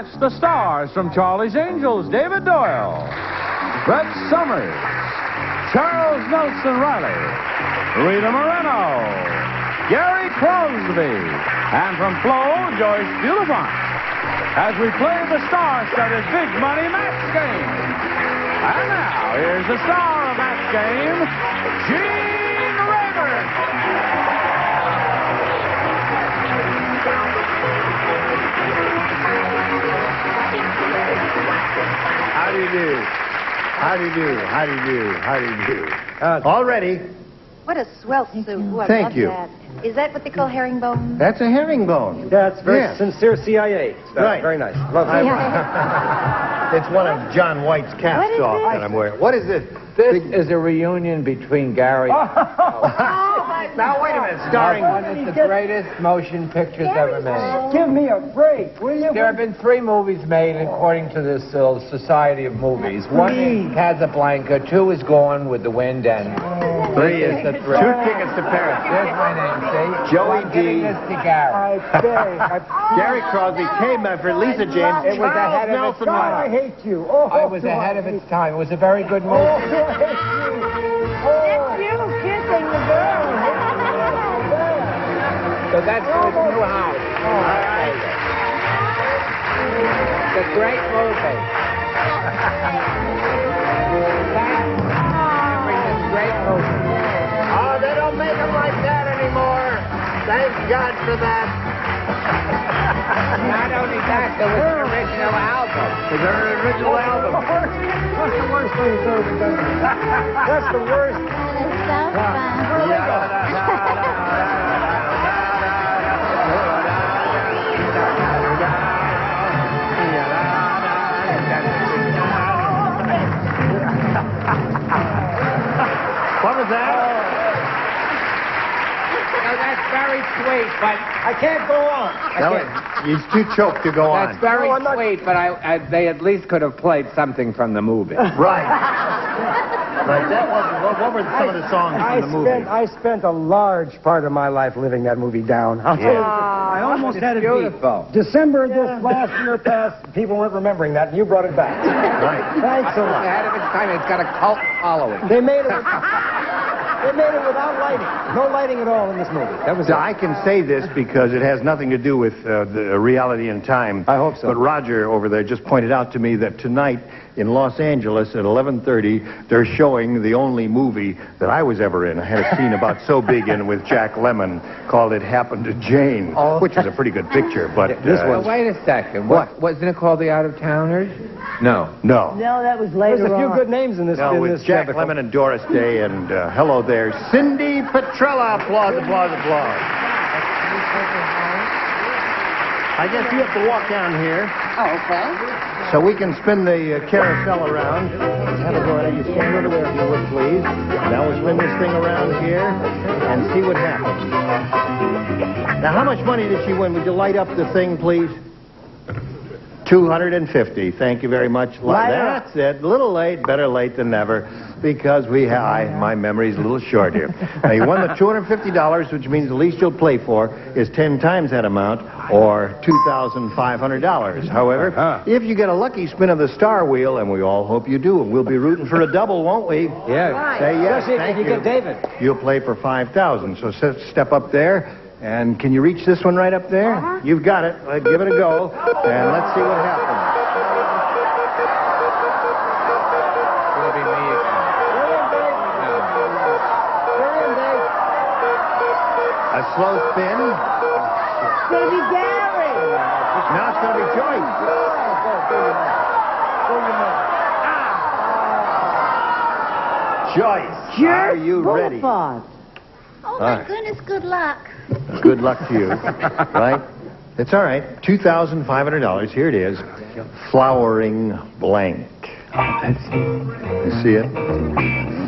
cast the stars from Charlie's Angels: David Doyle, Brett Summers, Charles Nelson Riley, Rita Moreno, Gary Crosby, and from Flo, Joyce Bulifant, as we play the star-studded Big Money Match Game. And now, here's the star of Match Game, Gene Rayburn. How do you do? How do you do? How do you do? How do you do? All ready. What a swell suit. Ooh, I Thank love you. That. Is that what they call herringbone? That's a herringbone. That's very Yes. sincere CIA stuff. Right. Very nice. Love it. It's one of John White's What cast is off this? that I'm wearing. What is this? This is a reunion between Gary. Now, wait a minute. Starring... One of the greatest motion pictures ever made. Give me a break, will you? There have been 3 movies made according to this Society of Movies. 1 is Casablanca, 2 is Gone with the Wind, and 3 is The Thrill. 2 tickets to Paris. There's my name, see? Joey I'm giving D. this to Gary. Gary Crosby came for Lisa James. It was ahead of its Nelson time. Riley. hate you. Oh, It was ahead of its time. It was a very good movie. I hate you. That's you kissing the girl. So that's his new house. It's a great movie. Remembering this great movie. Oh, they don't make them like that anymore. Thank God for that. Not only that, there was an original album. Is there an original album? What's the worst thing that's ever been done? That's the worst. It's so fun. What was that? Now, that's very sweet, but I can't go on. He's too choked to go that's on. very No, I'm not- sweet, but they at least could have played something from the movie. Right. Right. That wasn't. What were some of the songs from the movie? I spent a large part of my life living that movie down. I'll tell you, I almost had it Beautiful. beat. December this last year passed, people weren't remembering that, and you brought it back. Right. Thanks a lot. Ahead of its time, it's got a cult following. They made it without lighting. No lighting at all in this movie. That was I can say this because it has nothing to do with the reality and time. I hope so. But Roger over there just pointed out to me that tonight in Los Angeles at 11:30, they're showing the only movie that I was ever in. I had a scene about so big in with Jack Lemmon called It Happened to Jane, which was a pretty good picture. But This Well, was. wait a second. What? Wasn't it called The Out-of-Towners? No. No. No, that was later There's a few good names in this. No, in with this Jack episode. Lemmon and Doris Day, and hello there, Cindy Petrella. Applause, applause, applause. I guess you have to walk down here Oh, okay. so we can spin the carousel around. Have a go ahead. You stand over there if you would, please. Now we'll spin this thing around here and see what happens. Now, how much money did she win? Would you light up the thing, please? 250. Thank you very much. That's it. A little late. Better late than never, because my memory's a little short here. Now, you won the $250, which means the least you'll play for is 10 times that amount, or $2,500. However, if you get a lucky spin of the star wheel, and we all hope you do, and we'll be rooting for a double, won't we? Yeah. Say yes. Especially if Thank you get David. You'll play for 5,000. So step up there. And can you reach this one right up there? You've got it. Give it a go. And let's see what happens. It'll be me again. A slow spin. It's going to be Gary. Now it's going to be Joyce. Joyce, are you ready? Oh, All my right. goodness, good luck. Good luck to you. Right? It's all right. $2,500. Here it is. Flowering blank. You see it?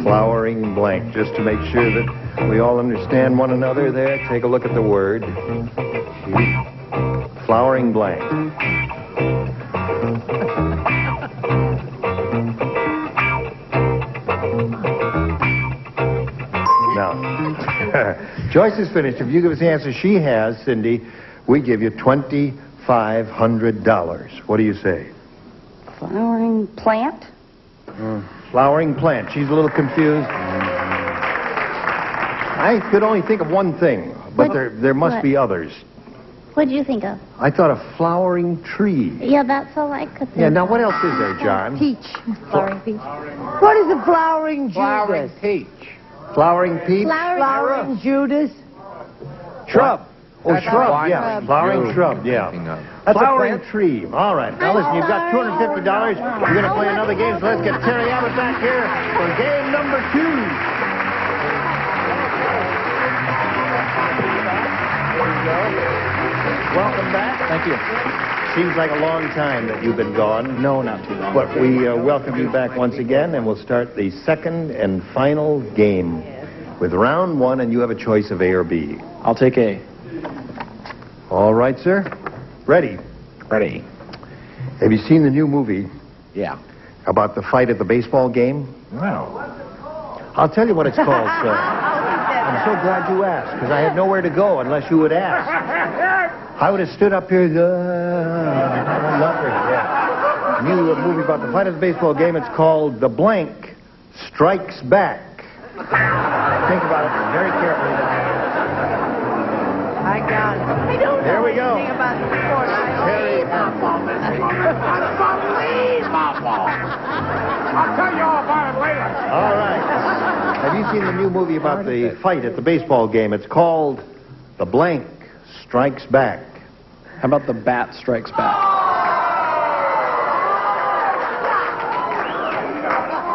Flowering blank. Just to make sure that we all understand one another there, take a look at the word. Flowering blank. Now, Joyce is finished. If you give us the answer she has, Cindy, we give you $2,500. $500. What do you say? Flowering plant? Flowering plant. She's a little confused. I could only think of one thing, but What? there must What? be others. What did you think of? I thought a flowering tree. Yeah, that's all I could think Yeah, now of. what else is there, John? Peach. Flowering peach. What is a flowering Judas? Flowering peach. Flowering peach? Flowering Judas? Shrub. Oh, That's shrub, one yeah. of Flowering you shrub, yeah. thinking of. That's a Flowering plant. tree. All right. Now listen, you've got $250. You're going to play another game, so let's get Terry Abbott back here for game number 2. Welcome back. Thank you. Seems like a long time that you've been gone. No, not too long. But we welcome you back once again, and we'll start the second and final game with round 1, and you have a choice of A or B. I'll take A. All right, sir. Ready? Ready. Have you seen the new movie Yeah. about the fight at the baseball game? Well. I'll tell you what it's called, sir. I'm so glad you asked, because I had nowhere to go unless you would ask. I would have stood up here, nothing, yeah. New movie about the fight at the baseball game. It's called The Blank Strikes Back. Think about it very carefully. I got it. I don't know There we go. anything about sports. Terry I'll tell you all about it later. All right. Have you seen the new movie about the fight at the baseball game? It's called The Blank Strikes Back. How about the bat strikes back?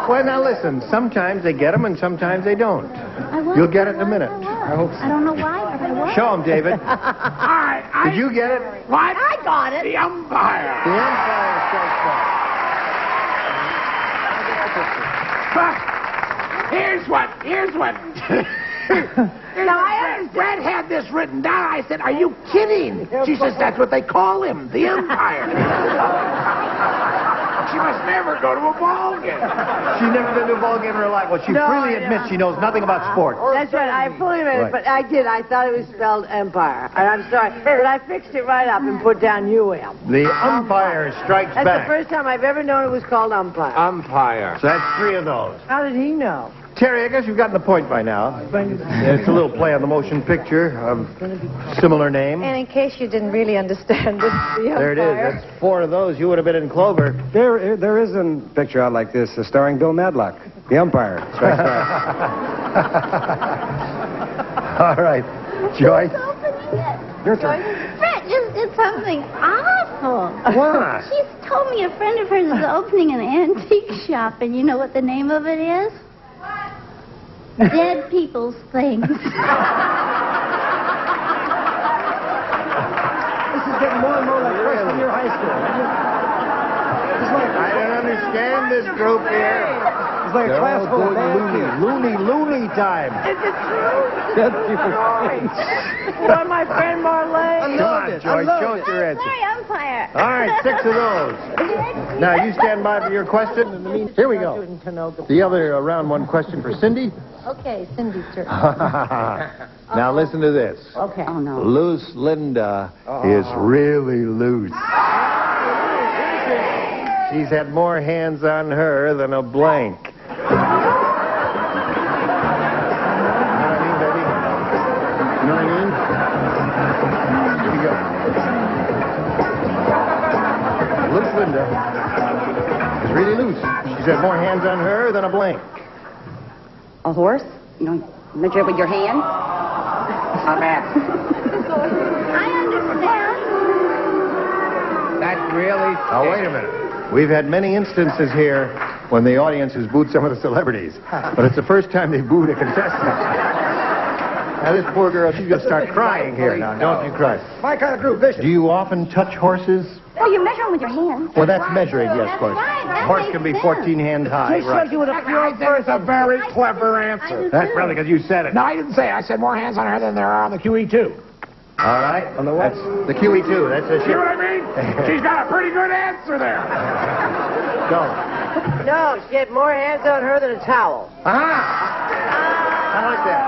Well, now listen. Sometimes they get them and sometimes they don't. I was, You'll get it in a I was, minute. I was. I hope so. I don't know why, but I was. Show them, David. Did you get it? What? I got it. The umpire. The Empire Strikes Back. Here's what. Now, I understand. Brad had this written down. I said, "Are you kidding?" She says, "That's what they call him, the umpire." She must never go to a ball game. She's never been to a ball game in her life. Well, she No, freely I know. admits she knows nothing about sports. That's right. I fully admit Right. it, but I did. I thought it was spelled Empire. And I'm sorry. But I fixed it right up and put down UM. The Umpire Strikes That's Back. the first time I've ever known it was called umpire. Umpire. So that's 3 of those. How did he know? Terry, I guess you've gotten the point by now. It's a little play on the motion picture of similar name. And in case you didn't really understand this, the There it is. umpire. That's 4 of those. You would have been in Clover. There is a picture out like this starring Bill Madlock, the umpire. Strikes back. All right. Joyce? Who's opening it? Your turn. Brett just did something awful. What? She's told me a friend of hers is opening an antique shop, and you know what the name of it is? Dead People's Things. This is getting more and more like freshman year high school. I don't understand this group here. It's like a They're class all full of going bad loony time. Is it true? Dead people. Put on my friend Marlene. Come on, Joyce. Show us your answer. Sorry, umpire. All right, 6 of those. Now, you stand by for your question. Here we go. The other round 1 question for Cindy. Okay, Cindy's turn. Now, listen to this. Okay. Oh, no. Loose Linda is really loose. She's had more hands on her than a blank. You know what I mean, baby? You know what I mean? Here we go. Loose Linda is really loose. She's had more hands on her than a blank. A horse? You know, measure it with your hand? A man. I understand. That really. Now, wait a minute. We've had many instances here when the audience has booed some of the celebrities, but it's the first time they booed a contestant. Now, this poor girl, she's going to start crying here now. Don't you cry. My kind of group, Bishop. Do you often touch horses? Oh, you measure them with your hands. Well, that's measuring, yes, of course. That's right. That Horse makes can be sense. 14 hands high, right. You with a pure That's a very clever I answer. do That's too. probably because you said it. No, I didn't say it. I said more hands on her than there are on the QE2. All right. On the what? That's the QE2. That's a See what I ship. mean? She's got a pretty good answer there. Go. No, she had more hands on her than a towel. I like that.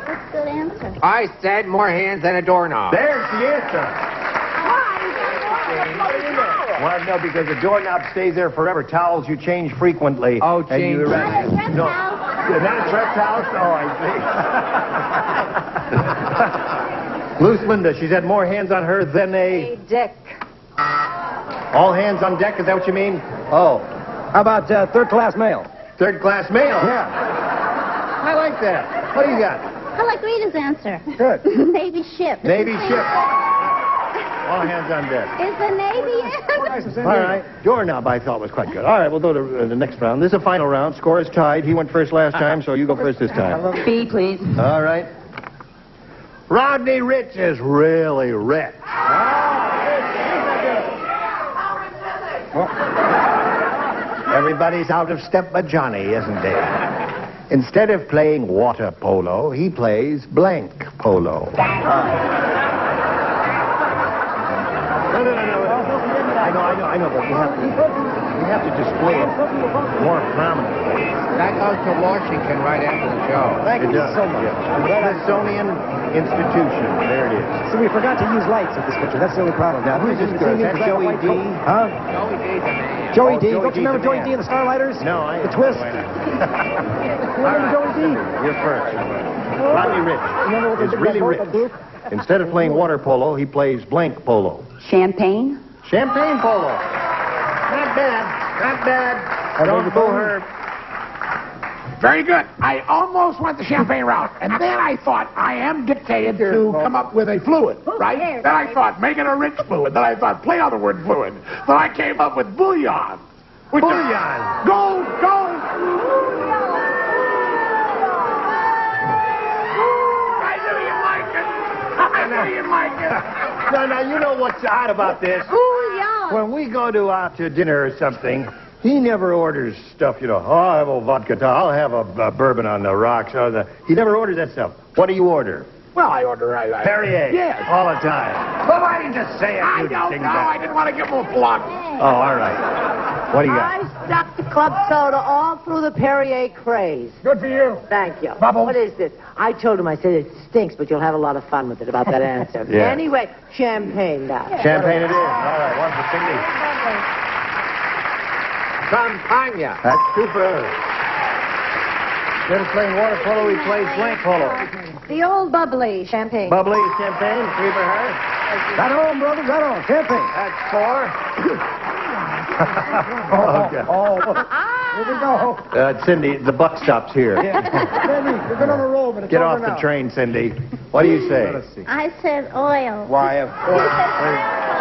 That's a good answer. I said more hands than a doorknob. There's the answer. Why? Well, no, because the doorknob stays there forever. Towels you change frequently. Oh, and you change. erect- Not a No. reptile. Not a reptile? Oh, I see. Loose Linda, she's had more hands on her than A deck. All hands on deck, is that what you mean? Oh, How about third-class mail? third-class mail. Yeah. I like that. What do you got? I like Rita's answer. Good. Navy ship. Navy ship. All hands on deck. Is the Navy in? All right. Doorknob, I thought was quite good. All right, we'll go to the next round. This is a final round. Score is tied. He went first last time, so you go first this time. B, please. All right. Rodney Rich is really rich. Everybody's out of step but Johnny, isn't he? Instead of playing water polo, he plays blank polo. No. I know, but we have to display it more prominently. That goes to Washington right after the show. Thank you so much. Smithsonian Institution. There it is. See, we forgot to use lights at this picture. That's the only problem. Now, who's this girl? Is that Joey D? Huh? Joey D's a man. Joey D. Joey Don't you remember D's the Joey D man. and the Starlighters? No, The twist? All Remember Joey D? You're first. Rodney Rich Remember what they is did really that rich. group? Instead of playing water polo, he plays blank polo. Champagne. Champagne polo. Not bad. Not bad. Don't fool her. Very good. I almost went the champagne route, and then I thought I am dictated to come up with a fluid, right? Then I thought make it a rich fluid. Then I thought play on the word fluid. Then I came up with bouillon. Bouillon. Gold, gold. I knew you'd like it. I knew you'd like it. Now, you know what's odd about this? When we go to dinner or something, he never orders stuff, oh, I'll have a vodka, I'll have a bourbon on the rocks. He never orders that stuff. What do you order? Well, I order. Perrier. Yes. All the time. Well, why didn't you say it? I you don't ding know. dong? I didn't want to give him a plug. Oh, all right. What do you got? I stuck to club soda all through the Perrier craze. Good for you. Thank you. Bubbles? What is this? I told him, I said, it stinks, but you'll have a lot of fun with it about that answer. Yeah. Anyway, champagne now. Champagne it is. All right, one for Cindy. Campagna. That's two for her. Instead of playing water polo, he plays blank polo. The old bubbly champagne. Bubbly champagne, three for her. Right on, brother. Right on. Champagne. That's four. Okay. Here we go. Cindy, the buck stops here. Cindy, we've been on a roll, but it's Get over off the now. train, Cindy. What do you say? I said oil. Why, of course.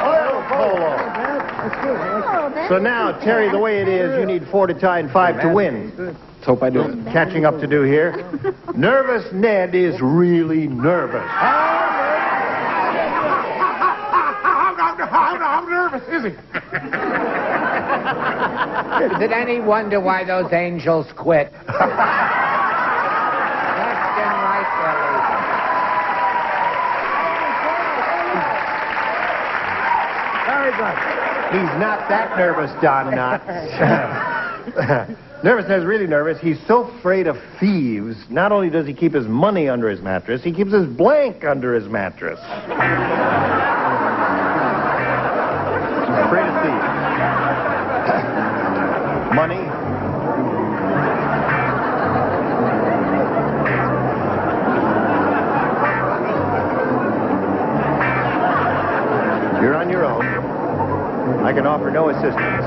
Oil polo. That's good. Oh, that's So now, Terry, the way it is, you need 4 to tie and 5 to win. Let's hope I do it. Catching up to do here. Nervous Ned is really nervous. How nervous is he? Did any wonder why those angels quit? Left and right, Very good. He's not that nervous, Don Knotts. Nervous Ned's really nervous. He's so afraid of thieves. Not only does he keep his money under his mattress, he keeps his blank under his mattress. He's afraid of thieves. Money. You're on your own. I can offer no assistance.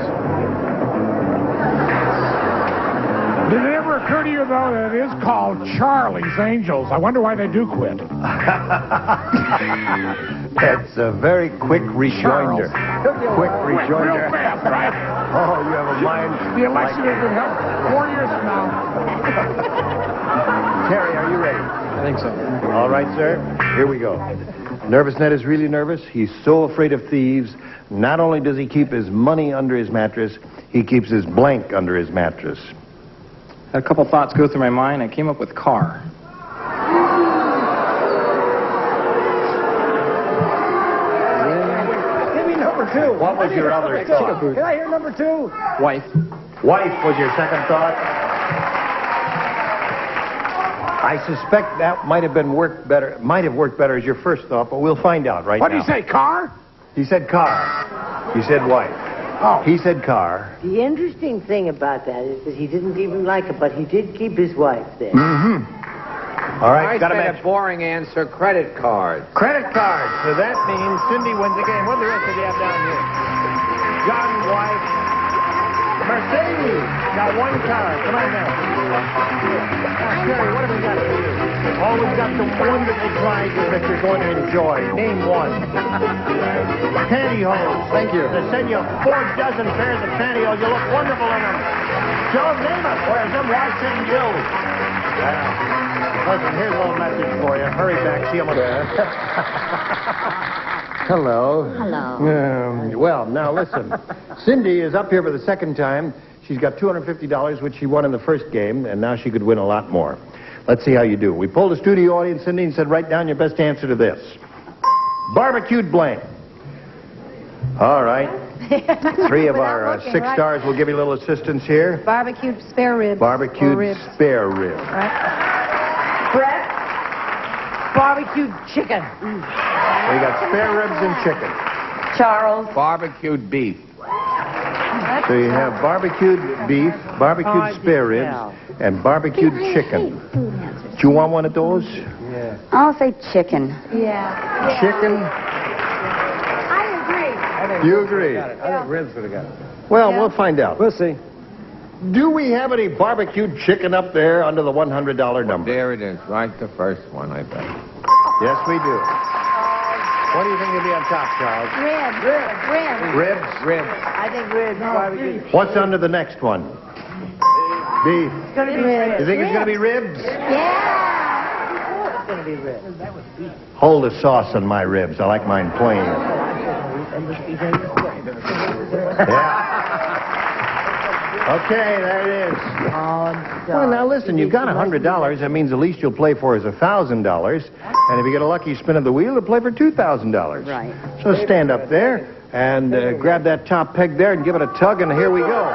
Did it ever occur to you, though, that it is called Charlie's Angels? I wonder why they do quit. That's a very quick rejoinder. Quick rejoinder. Real fast, right? Oh, you have a mind. The election like... has been held 4 years from now. Terry, are you ready? I think so. All right, sir. Here we go. Nervous Ned is really nervous. He's so afraid of thieves. Not only does he keep his money under his mattress, he keeps his blank under his mattress. Had a couple thoughts go through my mind. I came up with car. Give me number 2. What was your other thought? Can I hear number 2? Wife. Wife was your second thought? I suspect that might have worked better as your first thought, but we'll find out right What do now. you say, car? He said car. You said wife. Oh. He said car. The interesting thing about that is that he didn't even like it, but he did keep his wife there. Mm-hmm. All right, I got to said match. a boring answer, credit card. Credit card. So that means Cindy wins the game. What do the rest of you have down here? John's wife. Mercedes. Got one car. Come on now. Terry, what have we got for you? Oh, we've got some wonderful prizes that you're going to enjoy. Name one. Pantyhose. Thank you. They send you 4 dozen pairs of pantyhose. You look wonderful in them. Joe, name it. Where's them? Why send you? Listen, here's a little message for you. Hurry back. See you there. Hello. Hello. Well, now listen. Cindy is up here for the second time. She's got $250, which she won in the first game, and now she could win a lot more. Let's see how you do. We polled the studio audience, Cindy, and said, write down your best answer to this. Barbecued blank. All right. 3 of our 6 stars will give you a little assistance here. Barbecued spare ribs. Barbecued Or ribs. spare rib. Right. Brett, barbecued chicken. We got spare ribs and chicken. Charles. Barbecued beef. So you have barbecued beef, barbecued spare ribs, and barbecued chicken. Do you want one of those? I'll say chicken. Yeah. Chicken? I agree. You agree? I think ribs would have got it. Well, we'll find out. We'll see. Do we have any barbecued chicken up there under the $100 number? There it is, right the first one, I bet. Yes, we do. What do you think will be on top, Charles? Ribs. Ribs? Ribs. I think ribs, barbecued. What's under the next one? Beef. It's going to be ribs. You think it's going to be ribs? Yeah. It's going to be ribs. Hold the sauce on my ribs. I like mine plain. Yeah. Okay, there it is. Well, now listen, you've got $100. That means the least you'll play for is $1,000. And if you get a lucky spin of the wheel, you'll play for $2,000. Right. So stand up there and grab that top peg there and give it a tug, and here we go.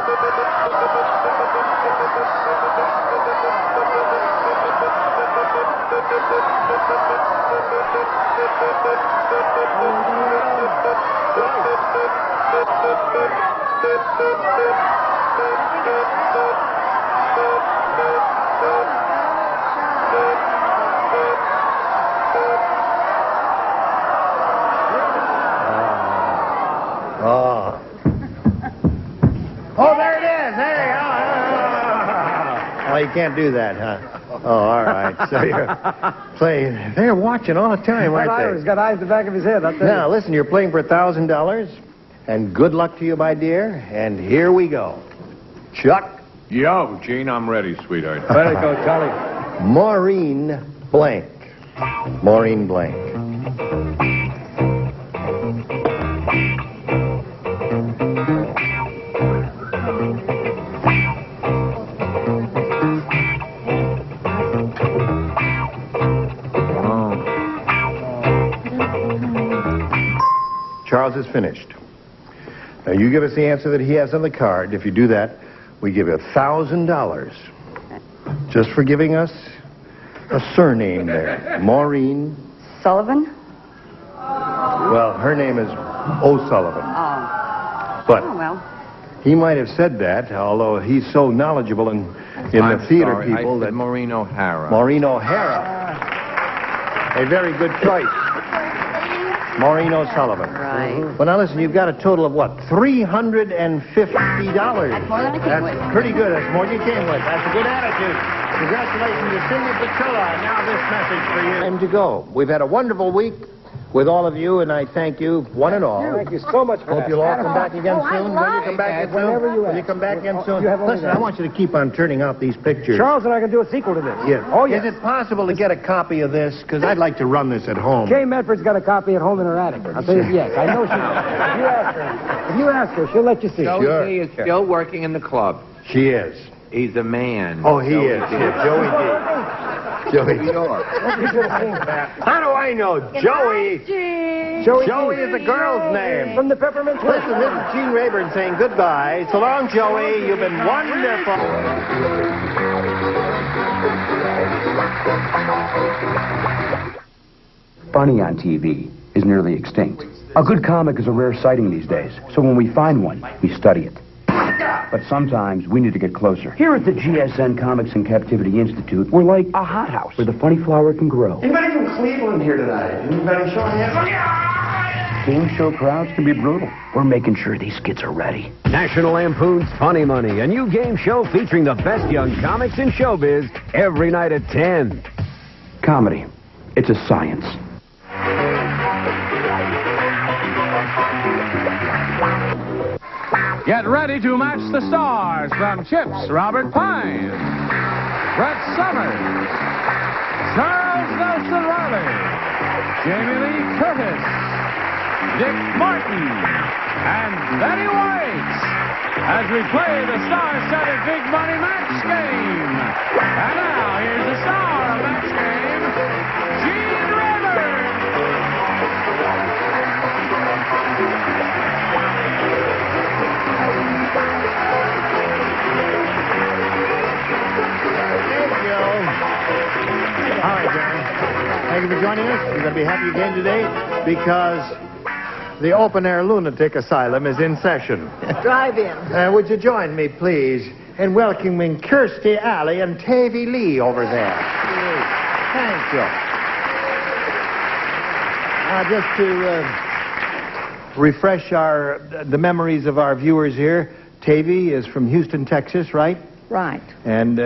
Oh, there it is. There you go. Oh, you can't do that, huh? Oh, all right. So you're playing. They're watching all the time, That aren't Irish they? got eyes in the back of his head. I'll tell Now, listen, you're playing for $1,000, and good luck to you, my dear. And here we go. Chuck. Yo, Gene, I'm ready, sweetheart. you. Let it go, Charlie. Maureen Blank. Maureen Blank. Charles is finished. Now, you give us the answer that he has on the card. If you do that, we give you $1,000. Just for giving us a surname there. Maureen. Sullivan? Well, her name is O'Sullivan. Oh. But Oh, well. he might have said that, although he's so knowledgeable in the theater Sorry, people I that... said Maureen O'Hara. Maureen O'Hara. A very good choice. Maureen O'Sullivan. Right. Well, now listen, you've got a total of what? $350. That's more than I came with. That's pretty good. That's more than you came with. That's a good attitude. Congratulations to Cindy Petrillo. And now this message for you. Time to go. We've had a wonderful week with all of you, and I thank you, one and all. Thank you so much for Hope that. you'll all come back again soon. When you come back again soon? Whenever you Will you ask. come back again soon? You have only Listen, that. I want you to keep on turning out these pictures. Charles and I can do a sequel to this. Yes. Oh, yes. Is it possible to get a copy of this? Because I'd like to run this at home. Kay Medford's got a copy at home in her attic. I'll tell you yes. I know she does. If you ask her, she'll let you see. Joey Sure. D is still working in the club. She is. He's a man. Oh, he is. Yeah, Joey D. Joey D. How do I know? Joey. Joey is a girl's name. From the Peppermint Twist. Listen, this is Gene Rayburn saying goodbye. So long, Joey. You've been wonderful. Bunny on TV is nearly extinct. A good comic is a rare sighting these days, so when we find one, we study it. But sometimes we need to get closer. Here at the GSN Comics and Captivity Institute, we're like a hothouse where the funny flower can grow. Anybody from Cleveland here tonight? Anybody showing hands? Game show crowds can be brutal. We're making sure these kids are ready. National Lampoon's Funny Money, a new game show featuring the best young comics in showbiz every night at 10. Comedy. It's a science. Get ready to match the stars from Chips, Robert Pine, Brett Summers, Charles Nelson Riley, Jamie Lee Curtis, Dick Martin, and Betty White as we play the star-studded Big Money Match Game. And now, here's the star of Match Game, Gene Rivers. All right, Jerry. Thank you for joining us. You're going to be happy again today because the open-air lunatic asylum is in session. Drive-in. Would you join me, please, in welcoming Kirstie Alley and Tavy Lee over there? Thank you. Just to refresh the memories of our viewers here, Tavy is from Houston, Texas, right? Right. And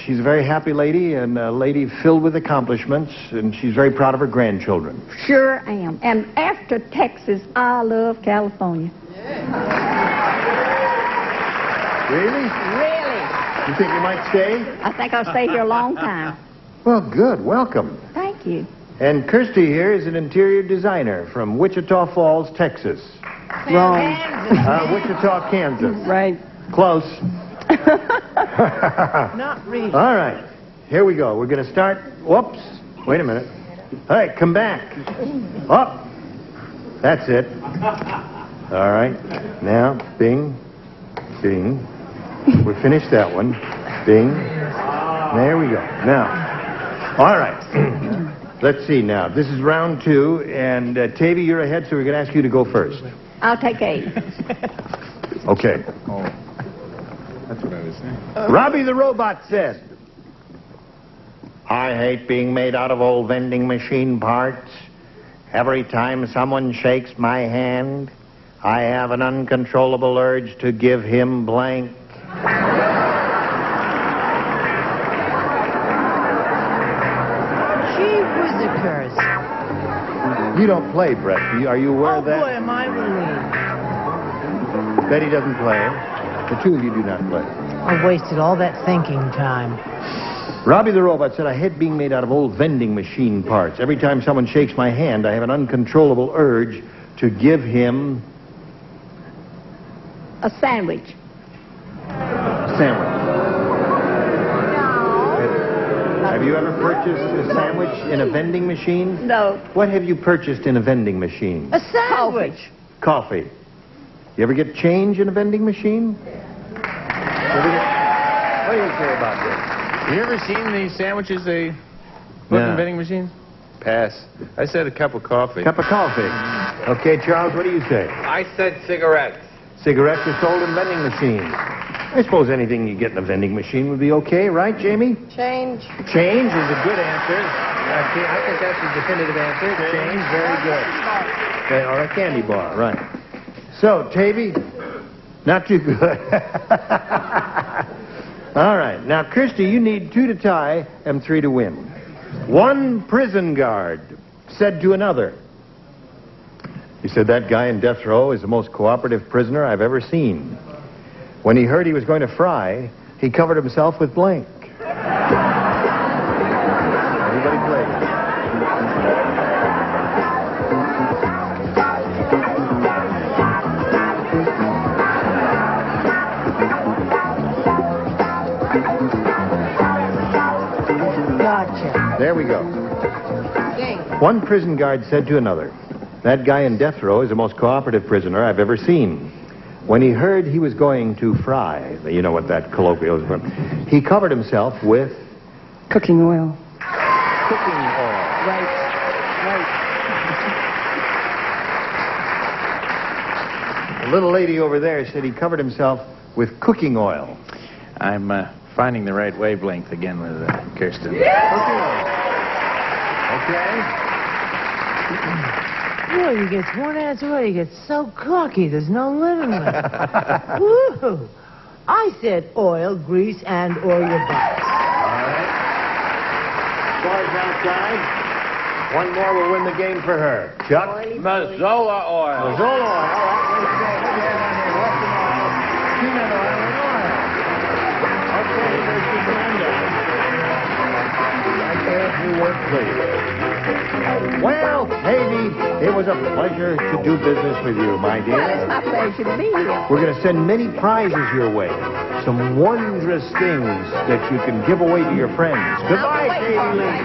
she's a very happy lady and a lady filled with accomplishments, and she's very proud of her grandchildren. Sure am. And after Texas, I love California. Really? Really. You think you might stay? I think I'll stay here a long time. Well, good. Welcome. Thank you. And Kirstie here is an interior designer from Wichita Falls, Texas. Wrong. Wichita, Kansas. Right. Close. Not really. All right. Here we go. We're going to start. Whoops. Wait a minute. All right, come back. Up. That's it. All right. Now, bing. Bing. We finished that one. Bing. There we go. Now, all right. Let's see now. This is round 2, and Tavy, you're ahead, so we're going to ask you to go first. I'll take 8. Okay. That's what I was saying. Robbie the Robot said, I hate being made out of old vending machine parts. Every time someone shakes my hand, I have an uncontrollable urge to give him blank. Gee whizzikers. You don't play, Brett. Are you aware Oh, of that? boy, am I relieved. Betty doesn't play. The two of you do not play. I wasted all that thinking time. Robbie the Robot said, I hate being made out of old vending machine parts. Every time someone shakes my hand, I have an uncontrollable urge to give him... A sandwich. a sandwich. Have you ever purchased a sandwich in a vending machine? No. What have you purchased in a vending machine? A sandwich. Coffee. You ever get change in a vending machine? What do you say about this? You ever seen these sandwiches they put No. in vending machines? Pass. I said a cup of coffee. Cup of coffee. Okay, Charles, what do you say? I said cigarettes. Cigarettes are sold in vending machines. I suppose anything you get in a vending machine would be okay, right, Jamie? Change. Change is a good answer. I think that's the definitive answer. Change, very good. Okay, or a candy bar, right. So, Tavy, not too good. All right. Now, Kirstie, you need 2 to tie and 3 to win. One prison guard said to another, he said, that guy in death row is the most cooperative prisoner I've ever seen. When he heard he was going to fry, he covered himself with blank. Everybody play. Gotcha. There we go. Ding. One prison guard said to another, that guy in death row is the most cooperative prisoner I've ever seen. When he heard he was going to fry, you know what that colloquial is, he covered himself with... Cooking oil. Cooking oil. Right. The little lady over there said he covered himself with cooking oil. I'm finding the right wavelength again with Kirsten. Okay. Boy, you get one answer right. You get so cocky. There's no limit. Woo! I said oil, grease, and or your butt. All right. Bars outside. One more will win the game for her. Chuck? Mazola oil. Mazola oil. All right. Peanut oil and oil. Okay, there's the Miranda. Right there, if you would, please. Well, Davy, it was a pleasure to do business with you, my dear. Well, it's my pleasure to be here. We're going to send many prizes your way. Some wondrous things that you can give away to your friends. Goodbye, Davy Lee.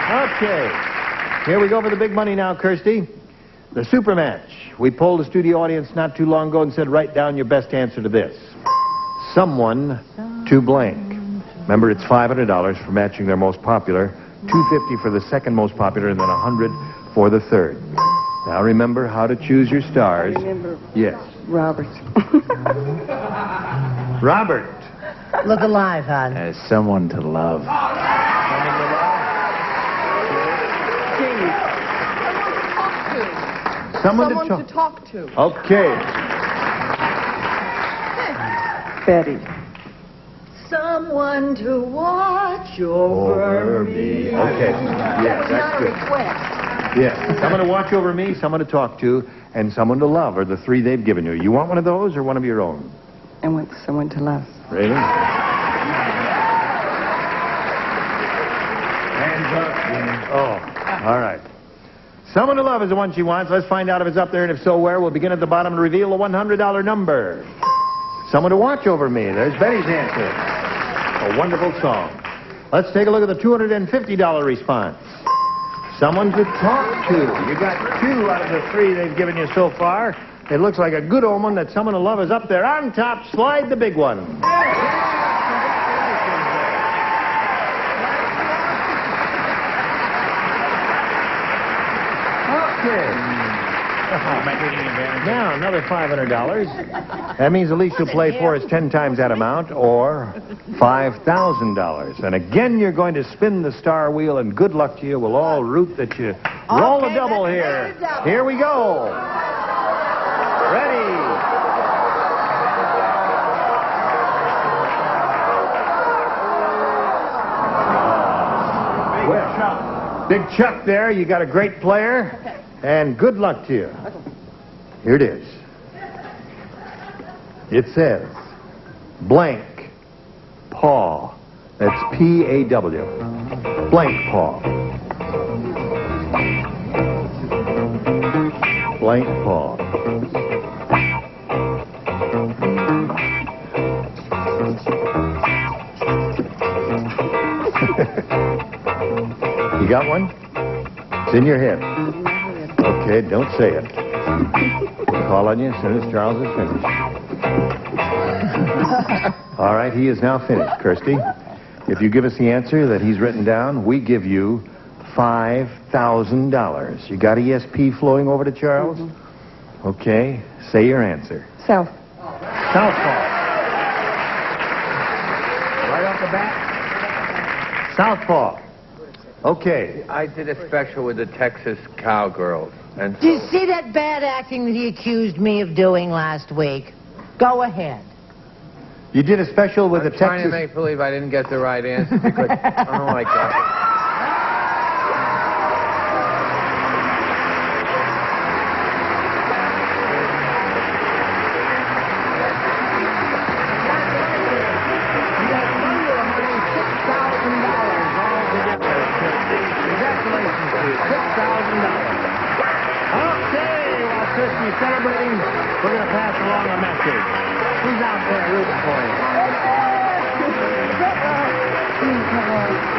Okay. Here we go for the big money now, Kirsty. The super match. We polled the studio audience not too long ago and said, write down your best answer to this. Someone to blank. Remember, it's $500 for matching their most popular, $250 for the second most popular, and then $100 for the third. Now remember how to choose your stars. I remember. Yes. Robert. Robert. Look alive, hon. As someone to love. Someone to talk to. Okay. Betty. Someone to watch over me. Okay. Yeah, that's good. Yes. Someone to watch over me, someone to talk to, and someone to love are the three they've given you. You want one of those or one of your own? I want someone to love. Really? Hands up. Oh, all right. Someone to love is the one she wants. Let's find out if it's up there, and if so, where. We'll begin at the bottom and reveal the $100 number. Someone to watch over me. There's Betty's answer. A wonderful song. Let's take a look at the $250 response. Someone to talk to. You got 2 out of the 3 they've given you so far. It looks like a good omen that someone to love is up there. On top, slide the big one. Okay. Now, another $500. That means the least you'll play for is 10 times that amount, or $5,000. And again, you're going to spin the star wheel, and good luck to you. We'll all root that you roll a double here. Here we go. Ready. Well, Big Chuck there. You got a great player, and good luck to you. Here it is. It says, blank paw. That's P-A-W. Blank paw. Blank paw. You got one? It's in your head. Okay, don't say it. We'll call on you as soon as Charles is finished. All right, he is now finished, Kirsty. If you give us the answer that he's written down, we give you $5,000. You got ESP flowing over to Charles? Mm-hmm. Okay, say your answer. South. Southpaw. Right off the bat? Southpaw. Okay. I did a special with the Texas Cowgirls. And Do you see that bad acting that he accused me of doing last week? Go ahead. You did a special with I'm the trying Texas... to make believe I didn't get the right answer because I don't like that. Celebrating, we're going to pass along a message. Who's out there rooting for you?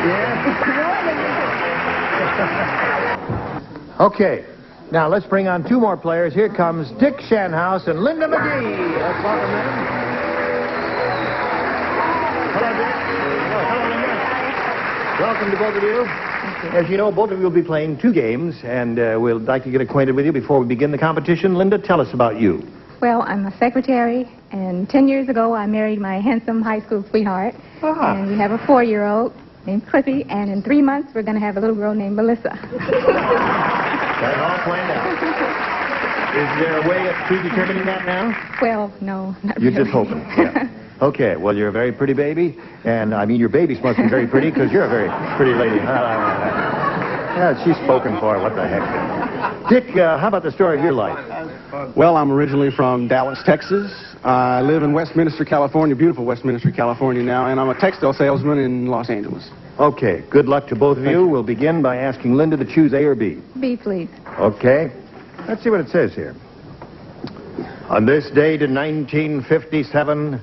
Yeah? Okay. Now, let's bring on 2 more players. Here comes Dick Shanhouse and Linda McGee. Let's welcome them. Hello, Dick. Hello, Linda. Welcome to both of you. As you know, both of you will be playing two games, and we'd like to get acquainted with you before we begin the competition. Linda, tell us about you. Well, I'm a secretary, and 10 years ago I married my handsome high school sweetheart. And we have a 4-year-old named Cliffy, and in 3 months we're going to have a little girl named Melissa. That's all planned out. Is there a way of predetermining that now? Well, no, not You're really. just hoping. Yeah. Okay, well, you're a very pretty baby, and I mean, your babies must be very pretty because you're a very pretty lady. Yeah, she's spoken for. What the heck? Dick, how about the story of your life? Well, I'm originally from Dallas, Texas. I live in Westminster, California, beautiful Westminster, California now, and I'm a textile salesman in Los Angeles. Okay, good luck to both of you. We'll begin by asking Linda to choose A or B. B, please. Okay, let's see what it says here. On this date in 1957,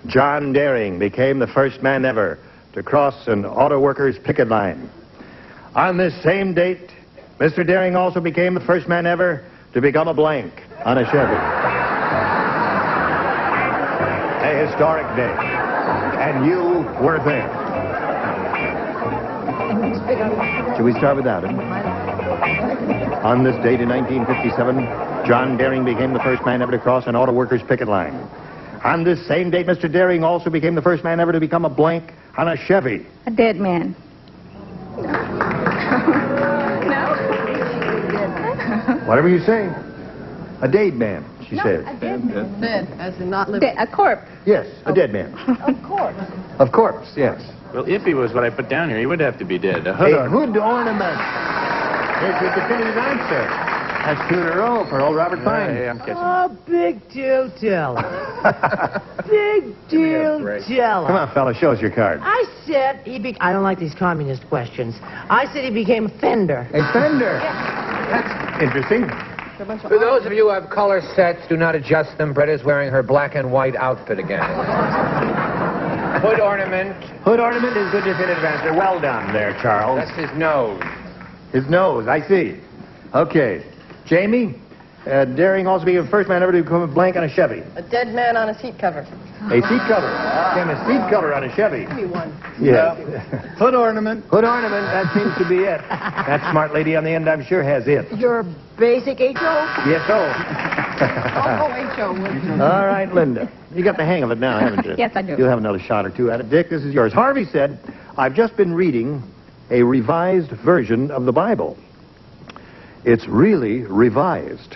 John Daring became the first man ever to cross an auto workers' picket line. On this same date, Mr. Daring also became the first man ever to become a blank on a Chevy. A historic day. And you were there. Should we start with that? On this date in 1957, John Daring became the first man ever to cross an auto workers' picket line. On this same date, Mr. Daring also became the first man ever to become a blank on a Chevy. A dead man. Whatever you say. A dead man, she said. A dead man. Dead, as in not living. A corpse. Yes, a dead man. Of course. Of corpse, yes. Well, if he was what I put down here, he would have to be dead. A A hood ornament. It's a definitive answer. That's 2 in a row for old Robert Fine. Hey, I'm catching. Oh, big deal teller. Big deal teller. Come on, fella, show us your card. I said I don't like these communist questions. I said he became a fender. A fender? That's interesting. For those of you who have color sets, do not adjust them. Bretta's wearing her black and white outfit again. Hood ornament. Hood ornament is good definitive answer. Well done there, Charles. That's his nose. His nose, I see. Okay. Jamie, Daring also became the first man ever to become a blank on a Chevy. A dead man on a seat cover. A seat cover. Became a seat cover on a Chevy. Give me one. Yeah. Hood ornament. Hood ornament, that seems to be it. That smart lady on the end, I'm sure, has it. Your basic H.O.? Yes, oh. Oh, H.O. All right, Linda. You got the hang of it now, haven't you? Yes, I do. You'll have another shot or two at it. Dick, this is yours. Harvey said, I've just been reading a revised version of the Bible. It's really revised.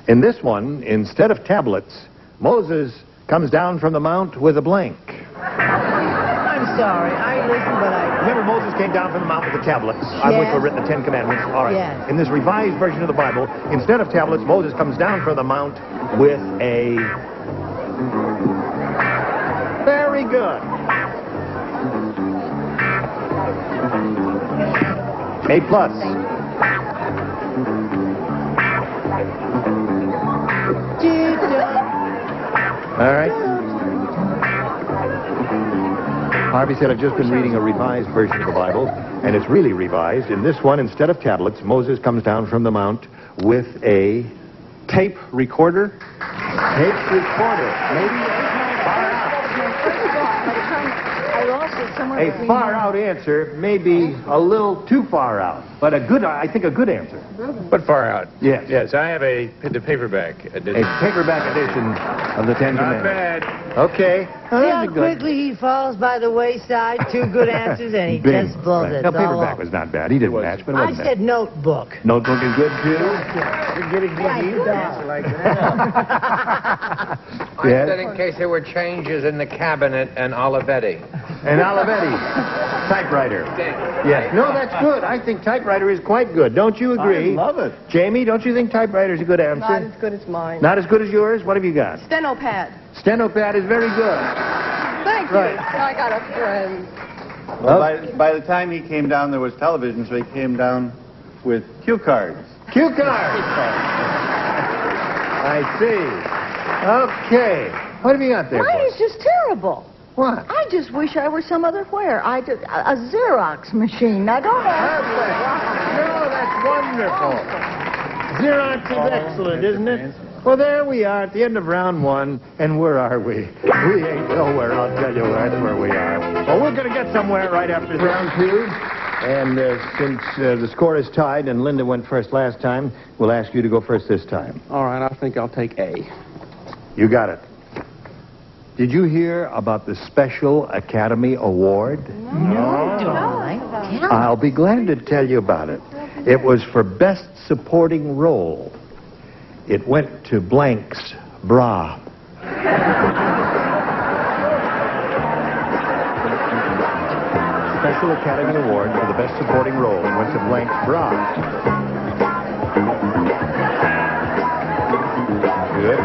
In this one, instead of tablets, Moses comes down from the mount with a blank. I'm sorry. I listened, but I... Remember, Moses came down from the mount with the tablets, on which were written the 10 Commandments. All right. Yes. In this revised version of the Bible, instead of tablets, Moses comes down from the mount with a... Very good. A plus. All right. Harvey said, I've just been reading a revised version of the Bible, and it's really revised. In this one, instead of tablets, Moses comes down from the mount with a... Tape recorder. Tape recorder. Maybe a far-out answer, maybe a little too far out, but I think a good answer. But far out. Yes. Yes, I have the paperback edition. A paperback edition of the 10 Not Commandments. bad. Okay. See how quickly he falls by the wayside? 2 good answers, and he Bing. just blows it. No, It's all paperback over. was not bad. He didn't match, but it I wasn't said bad. notebook. Notebook is good, too. You're getting deep. Like that. I Yes. said in case there were changes in the cabinet and Olivetti. And Olivetti, typewriter. Yes. No, that's good. I think typewriter is quite good. Don't you agree? I love it. Jamie, don't you think typewriter is a good answer? Not as good as mine. Not as good as yours? What have you got? Stenopad. Stenopad is very good. Thank you. Right. I got a friend. Well, by the time he came down, there was television, so he came down with cue cards. Cue cards. I see. Okay. What have you got there? Mine boy? is just terrible. What? I just wish I were some other where. A Xerox machine. I don't know. No, that's wonderful. Xerox is excellent, isn't it? Well, there we are at the end of round 1, and where are we? We ain't nowhere, I'll tell you where we are. Well, we're going to get somewhere right after round 2. And since the score is tied and Linda went first last time, we'll ask you to go first this time. All right, I think I'll take A. You got it. Did you hear about the Special Academy Award? No, darling. I'll be glad to tell you about it. It was for Best Supporting Role. It went to blank's bra. Special Academy Award for the Best Supporting Role. It went to blank's bra. Good.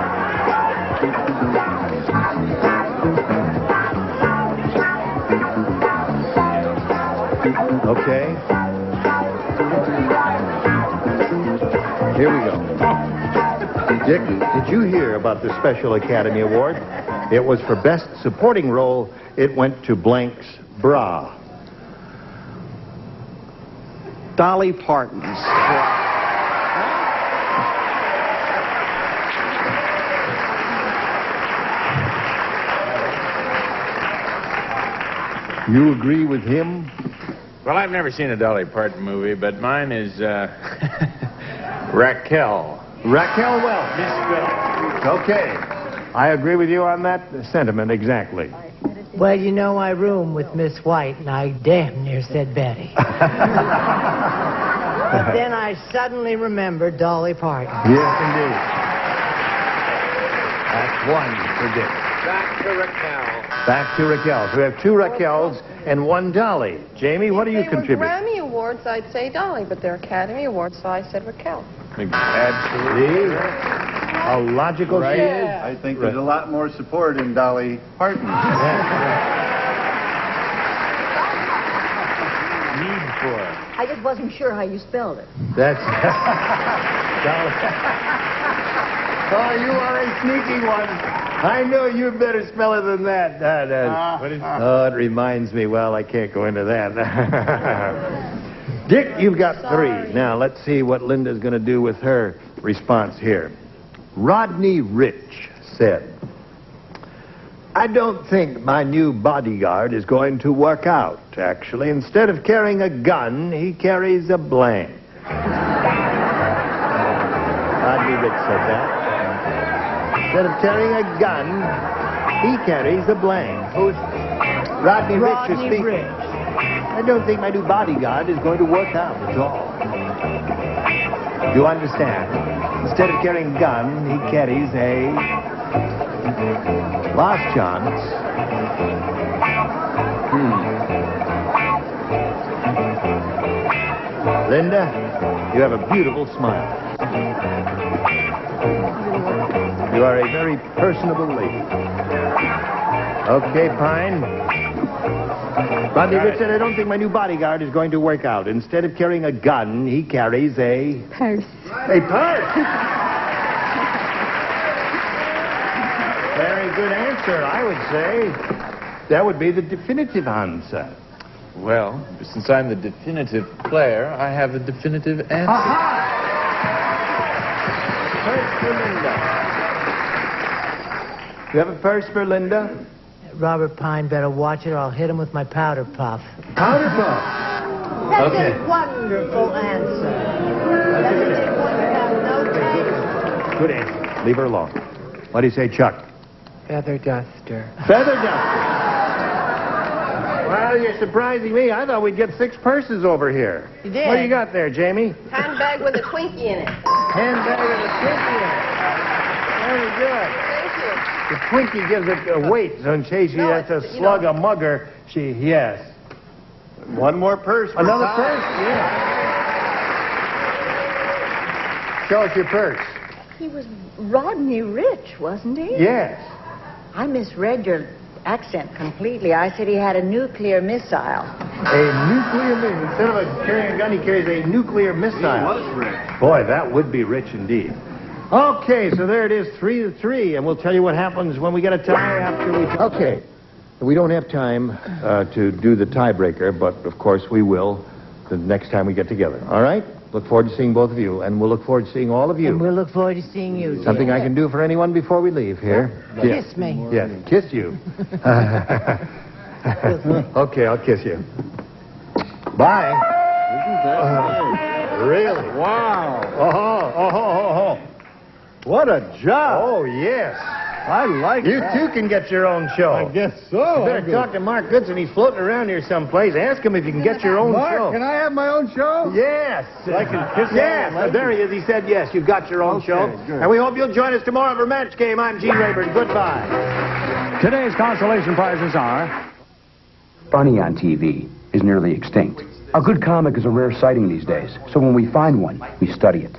Okay. Here we go. Dick, did you hear about the Special Academy Award? It was for Best Supporting Role. It went to blank's bra. Dolly Parton's. You agree with him? Well, I've never seen a Dolly Parton movie, but mine is Raquel. Raquel Welch. Okay. I agree with you on that sentiment exactly. Well, you know, I room with Miss White, and I damn near said Betty. But then I suddenly remembered Dolly Parton. Yes, indeed. That's one for Dick. Back to Raquel. Back to Raquel. So we have 2 Raquels and 1 Dolly. Jamie, what do you contribute? Grammy Awards, I'd say Dolly, but they're Academy Awards, so I said Raquel. Absolutely. How logical she is. I think there's a lot more support in Dolly Parton. Need for it. I just wasn't sure how you spelled it. That's... Dolly. Oh, you are a sneaky one. I know you better spell it than that. Oh, it reminds me. Well, I can't go into that. Dick, you've got 3. Now, let's see what Linda's going to do with her response here. Rodney Rich said, I don't think my new bodyguard is going to work out, actually. Instead of carrying a gun, he carries a blank. Rodney Rich said that. Instead of carrying a gun, he carries a blank. Who's Rodney Rich is speaking. Rich. I don't think my new bodyguard is going to work out at all. You understand? Instead of carrying a gun, he carries a last chance. Linda, you have a beautiful smile. You are a very personable lady. Okay, Pine. Rodney Rich said, I don't think my new bodyguard is going to work out. Instead of carrying a gun, he carries a... Purse. A purse! Very good answer, I would say. That would be the definitive answer. Well, since I'm the definitive player, I have the definitive answer. Aha! Purse for Linda. You have a purse for Linda? Robert Pine better watch it or I'll hit him with my powder puff. Powder puff? That's Okay. a wonderful answer. Good answer. Leave her alone. What do you say, Chuck? Feather duster. Feather duster. Well, you're surprising me. I thought we'd get 6 purses over here. You did. What do you got there, Jamie? Handbag with a Twinkie in it. Handbag with a Twinkie in it. Very good. Thank you. The Twinkie gives it a weight, so in case she has to slug a mugger, yes. One more purse. Another purse? Yeah. Show us your purse. He was Rodney Rich, wasn't he? Yes. I misread your accent completely. I said he had a nuclear missile. A nuclear missile. Instead of carrying a gun, he carries a nuclear missile. He was rich. Boy, that would be rich indeed. Okay, so there it is, 3-3, and we'll tell you what happens when we get a tie after we... Okay, we don't have time to do the tiebreaker, but of course we will the next time we get together. All right? Look forward to seeing both of you, and we'll look forward to seeing all of you. And we'll look forward to seeing you. Something I can do for anyone before we leave here? Kiss me. Yes, kiss you. Okay, I'll kiss you. Bye. Really? Wow. Oh. What a job. Oh, yes. I like You that. too can get your own show. I guess so. You better talk to Mark Goodson. He's floating around here someplace. Ask him if you can get your own Mark, show. can I have my own show? Yes. I can kiss Yes. all the There he is. He said yes. You've got your own show. good. And we hope you'll join us tomorrow for Match Game. I'm Gene Rayburn. Goodbye. Today's consolation prizes are... Funny on TV is nearly extinct. A good comic is a rare sighting these days, so when we find one, we study it.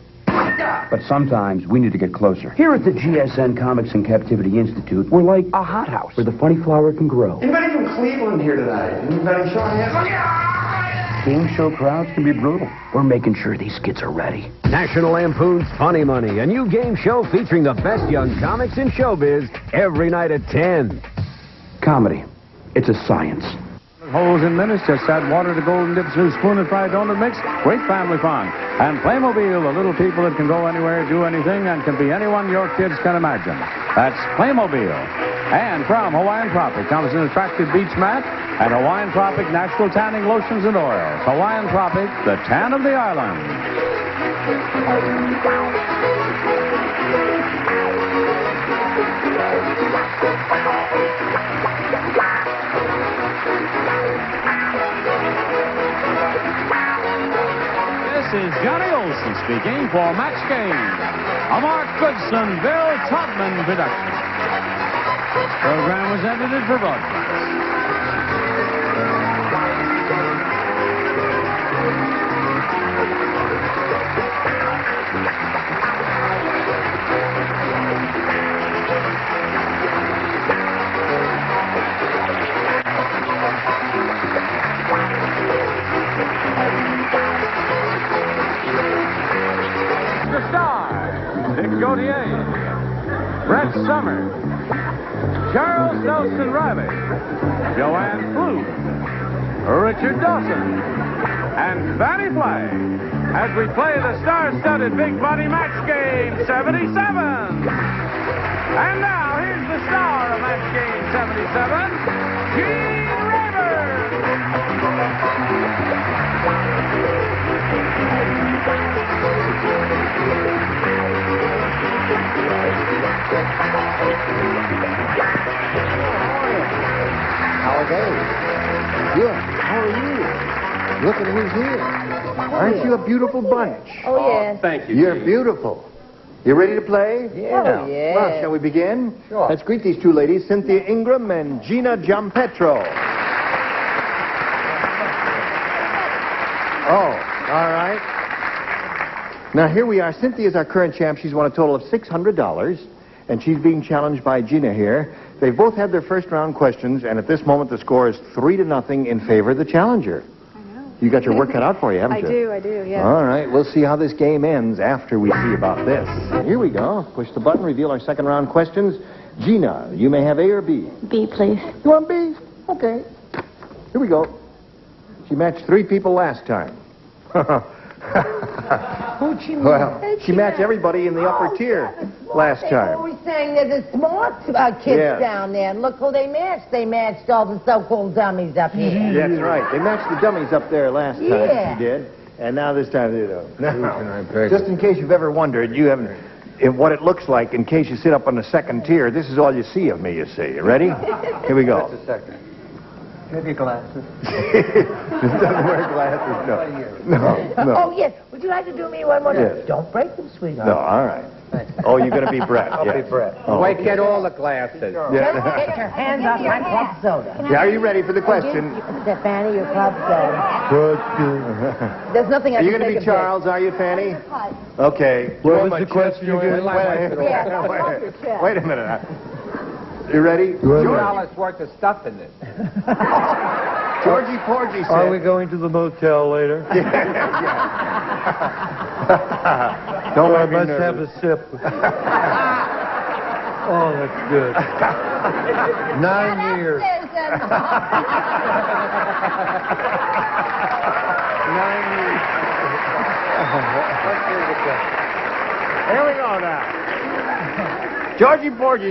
But sometimes we need to get closer. Here at the GSN Comics in Captivity Institute, we're like a hothouse where the funny flower can grow. Anybody from Cleveland here tonight? Anybody showing hands? Game show crowds can be brutal. We're making sure these kids are ready. National Lampoon's Funny Money, a new game show featuring the best young comics in showbiz every night at 10. Comedy. It's a science. Holes in minutes, just add water to Golden Dip's new spoon and fried donut mix. Great family fun. And Playmobil, the little people that can go anywhere, do anything, and can be anyone your kids can imagine. That's Playmobil. And from Hawaiian Tropic comes an attractive beach mat and Hawaiian Tropic natural tanning lotions and oils. Hawaiian Tropic, the tan of the island. This is Johnny Olson speaking for Match Game, a Mark Goodson, Bill Todman production. Program was edited for broadcast. The Star, Dick Gautier, Brett Summers, Charles Nelson Riley, Joanne Fluke, Richard Dawson, and Fanny Flagg as we play the star-studded Big Buddy Match Game 77. And now, here's the star of Match Game 77, Gene How are they? Good. How are you? Look at who's here. Aren't you a beautiful bunch? Oh, yes. Thank you. You're beautiful. You ready to play? Oh, yes. Well, shall we begin? Sure. Let's greet these two ladies, Cynthia Ingram and Gina Giampetro. Oh, all right. Now, here we are. Cynthia's our current champ. She's won a total of $600, and she's being challenged by Gina here. They've both had their first round questions, and at this moment the score is 3-0 in favor of the challenger. I know. You got your work cut out for you, haven't you? I do, yes. All right, we'll see how this game ends after we see about this. Here we go. Push the button, reveal our second round questions. Gina, you may have A or B. B, please. You want B? Okay. Here we go. She matched 3 people last time. Who'd she mean? Well, she matched everybody in the upper tier last They time. always saying they're the smart kids Yes. down there. And look who they matched. They matched all the so-called dummies up here. That's right. They matched the dummies up there last time. Yeah. She did. And now this time they don't. Now, just in case you've ever wondered, you haven't, what it looks like in case you sit up on the second tier, this is all you see of me, you see. You ready? Here we go. Just a second. Have your glasses. Doesn't wear glasses, no. Oh, yes. Would you like to do me one more time? Yes. Don't break them, sweetheart. No, all right. Oh, you're going to be Brett. I'll yes. be Brett. Oh, Wait, okay. get all the glasses. Just get your hands off my club soda. Yeah, are you ready for the question? Fanny, your club soda. There's nothing I Are you can going to take be Charles, are you, Fanny? Okay. What was the question again? Wait a minute. You ready? $2 worth of stuff in it. Georgie Porgy said... Are we going to the motel later? Don't I make me must nervous. have a sip. Oh, that's good. 9 years. 9 years. Here we go now. Georgie Porgy